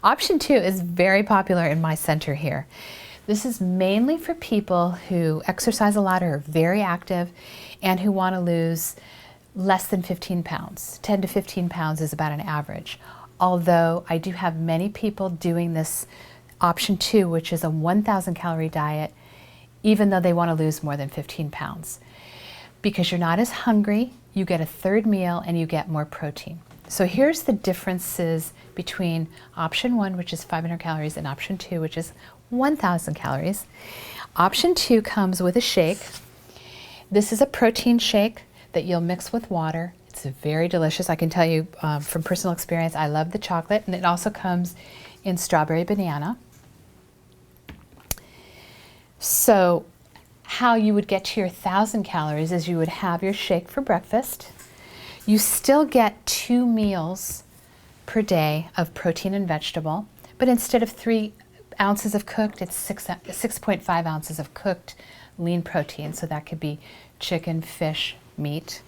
Option 2 is very popular in my center here. This is mainly for people who exercise a lot or are very active and who want to lose less than 15 pounds. 10 to 15 pounds is about an average. Although I do have many people doing this option 2, which is a 1,000 calorie diet, even though they want to lose more than 15 pounds. Because you're not as hungry, you get a third meal and you get more protein. So here's the differences between option 1, which is 500 calories, and option 2, which is 1,000 calories. Option 2 comes with a shake. This is a protein shake that you'll mix with water. It's very delicious. I can tell you from personal experience, I love the chocolate, and it also comes in strawberry banana. So how you would get to your 1,000 calories is you would have your shake for breakfast. You still get 2 meals per day of protein and vegetable, but instead of 3 ounces of cooked, it's 6.5 ounces of cooked lean protein. So that could be chicken, fish, meat.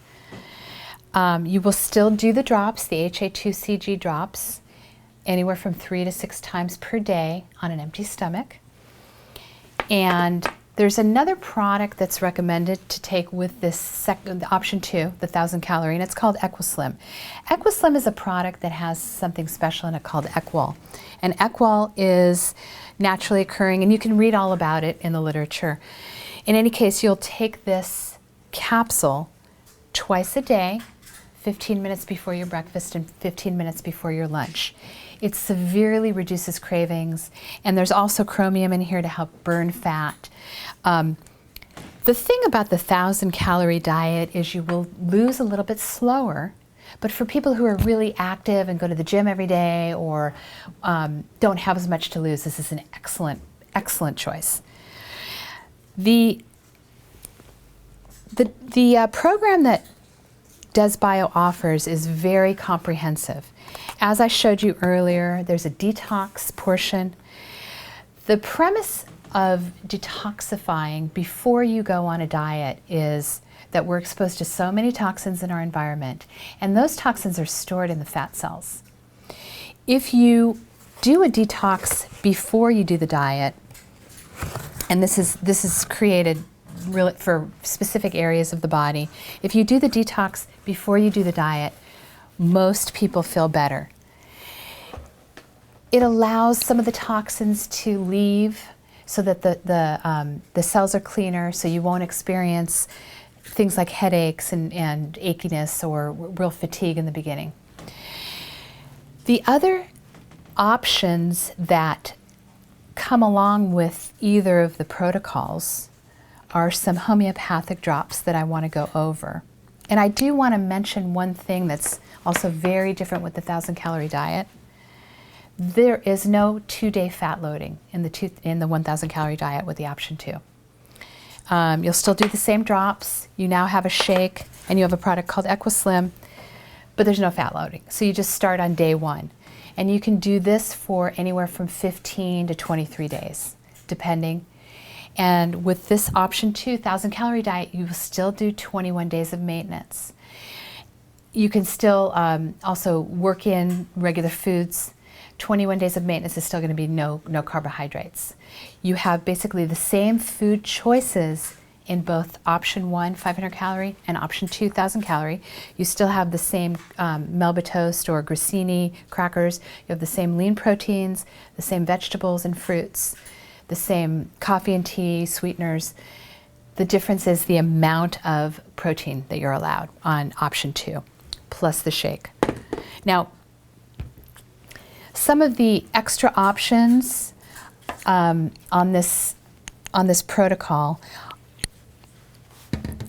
You will still do the drops, the HA2CG drops, anywhere from 3 to 6 times per day on an empty stomach. And there's another product that's recommended to take with this option 2, the 1,000 calorie, and it's called EquiSlim. EquiSlim is a product that has something special in it called Equal. And Equal is naturally occurring, and you can read all about it in the literature. In any case, you'll take this capsule twice a day, 15 minutes before your breakfast and 15 minutes before your lunch. It severely reduces cravings, and there's also chromium in here to help burn fat. The thing about the 1,000 calorie diet is you will lose a little bit slower, but for people who are really active and go to the gym every day or don't have as much to lose, this is an excellent, excellent choice. The program that DesBio offers is very comprehensive. As I showed you earlier, there's a detox portion. The premise of detoxifying before you go on a diet is that we're exposed to so many toxins in our environment, and those toxins are stored in the fat cells. If you do a detox before you do the diet, and this is created really for specific areas of the body, if you do the detox before you do the diet, most people feel better. It allows some of the toxins to leave so that the cells are cleaner, so you won't experience things like headaches and achiness or real fatigue in the beginning. The other options that come along with either of the protocols are some homeopathic drops that I want to go over. And I do want to mention one thing that's also very different with the 1,000 calorie diet. There is no 2-day fat loading in the 1,000 calorie diet with the option 2. You'll still do the same drops. You now have a shake and you have a product called EquiSlim, but there's no fat loading. So you just start on day 1. And you can do this for anywhere from 15 to 23 days, depending. And with this option 2, 1,000 calorie diet, you will still do 21 days of maintenance. You can still also work in regular foods. 21 days of maintenance is still going to be no carbohydrates. You have basically the same food choices in both option 1, 500 calorie, and option 2, 1,000 calorie. You still have the same Melba toast or grissini crackers. You have the same lean proteins, the same vegetables and fruits, the same coffee and tea, sweeteners. The difference is the amount of protein that you're allowed on option 2, plus the shake. Now, some of the extra options on this protocol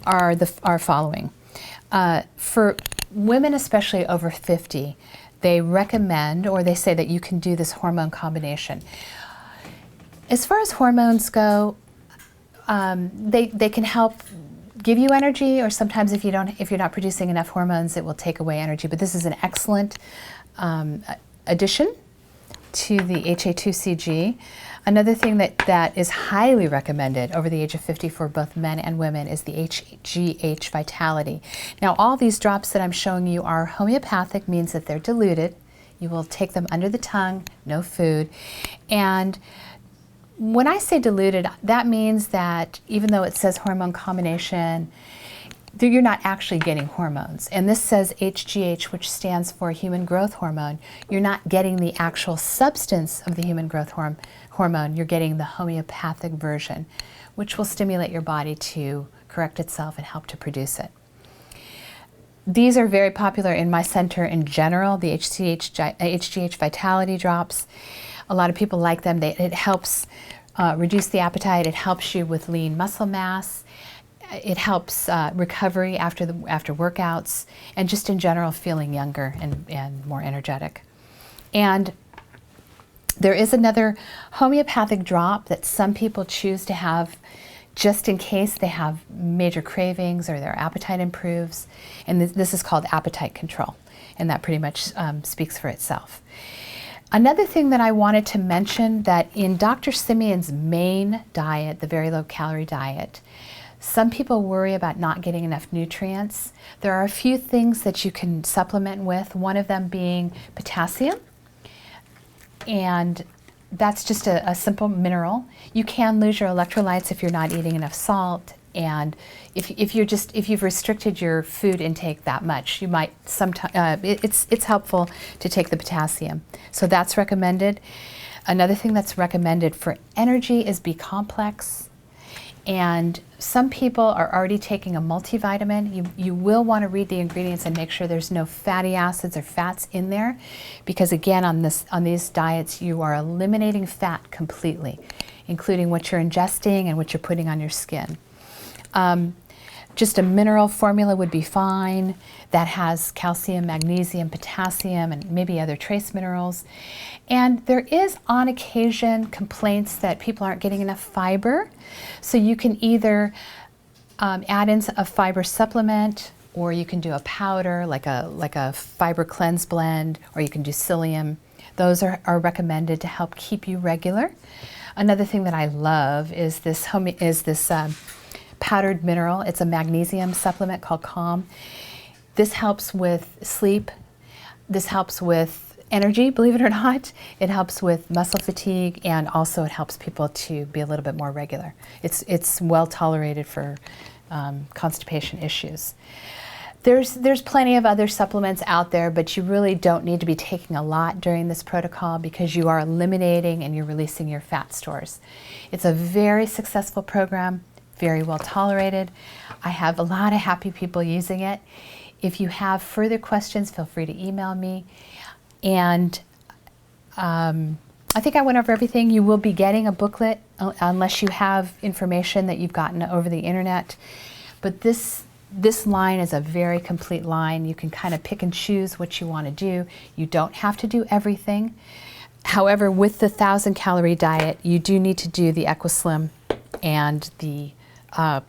are following. For women, especially over 50, they recommend, or they say that you can do this hormone combination. As far as hormones go, they can help give you energy, or sometimes if you're not producing enough hormones, it will take away energy. But this is an excellent addition to the HA2CG. Another thing that is highly recommended over the age of 50 for both men and women is the HGH Vitality. Now, all these drops that I'm showing you are homeopathic, means that they're diluted You will take them under the tongue, no food. And when I say diluted, that means that even though it says hormone combination, you're not actually getting hormones. And this says HGH, which stands for human growth hormone. You're not getting the actual substance of the human growth hormone. You're getting the homeopathic version, which will stimulate your body to correct itself and help to produce it. These are very popular in my center in general, the HGH Vitality Drops. A lot of people like them. It helps reduce the appetite. It helps you with lean muscle mass. It helps recovery after workouts, and just in general feeling younger and more energetic. And there is another homeopathic drop that some people choose to have just in case they have major cravings or their appetite improves. And this is called appetite control, and that pretty much speaks for itself. Another thing that I wanted to mention, that in Dr. Simeon's main diet, the very low calorie diet, some people worry about not getting enough nutrients. There are a few things that you can supplement with, one of them being potassium, and that's just a simple mineral. You can lose your electrolytes if you're not eating enough salt, and if you've restricted your food intake that much, you might sometimes it's helpful to take the potassium. So that's recommended. Another thing that's recommended for energy is B-complex. And some people are already taking a multivitamin. You will want to read the ingredients and make sure there's no fatty acids or fats in there, because again, on these diets, you are eliminating fat completely, including what you're ingesting and what you're putting on your skin. Just a mineral formula would be fine that has calcium, magnesium, potassium, and maybe other trace minerals. And there is on occasion complaints that people aren't getting enough fiber. So you can either add in a fiber supplement, or you can do a powder like a fiber cleanse blend, or you can do psyllium. Those are recommended to help keep you regular. Another thing that I love is this powdered mineral. It's a magnesium supplement called Calm. This helps with sleep. This helps with energy, believe it or not. It helps with muscle fatigue, and also it helps people to be a little bit more regular. It's well tolerated for constipation issues. There's plenty of other supplements out there, but you really don't need to be taking a lot during this protocol, because you are eliminating and you're releasing your fat stores. It's a very successful program, very well tolerated. I have a lot of happy people using it. If you have further questions, feel free to email me. And I think I went over everything. You will be getting a booklet unless you have information that you've gotten over the internet. But this line is a very complete line. You can kind of pick and choose what you want to do. You don't have to do everything. However, with the 1,000-calorie diet, you do need to do the EquiSlim and the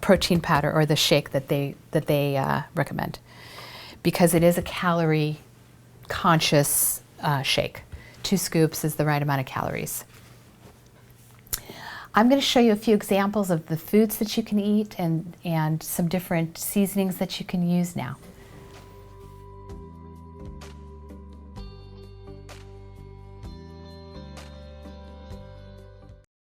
protein powder, or the shake that they recommend, because it is a calorie conscious shake. 2 scoops is the right amount of calories. I'm going to show you a few examples of the foods that you can eat and some different seasonings that you can use now.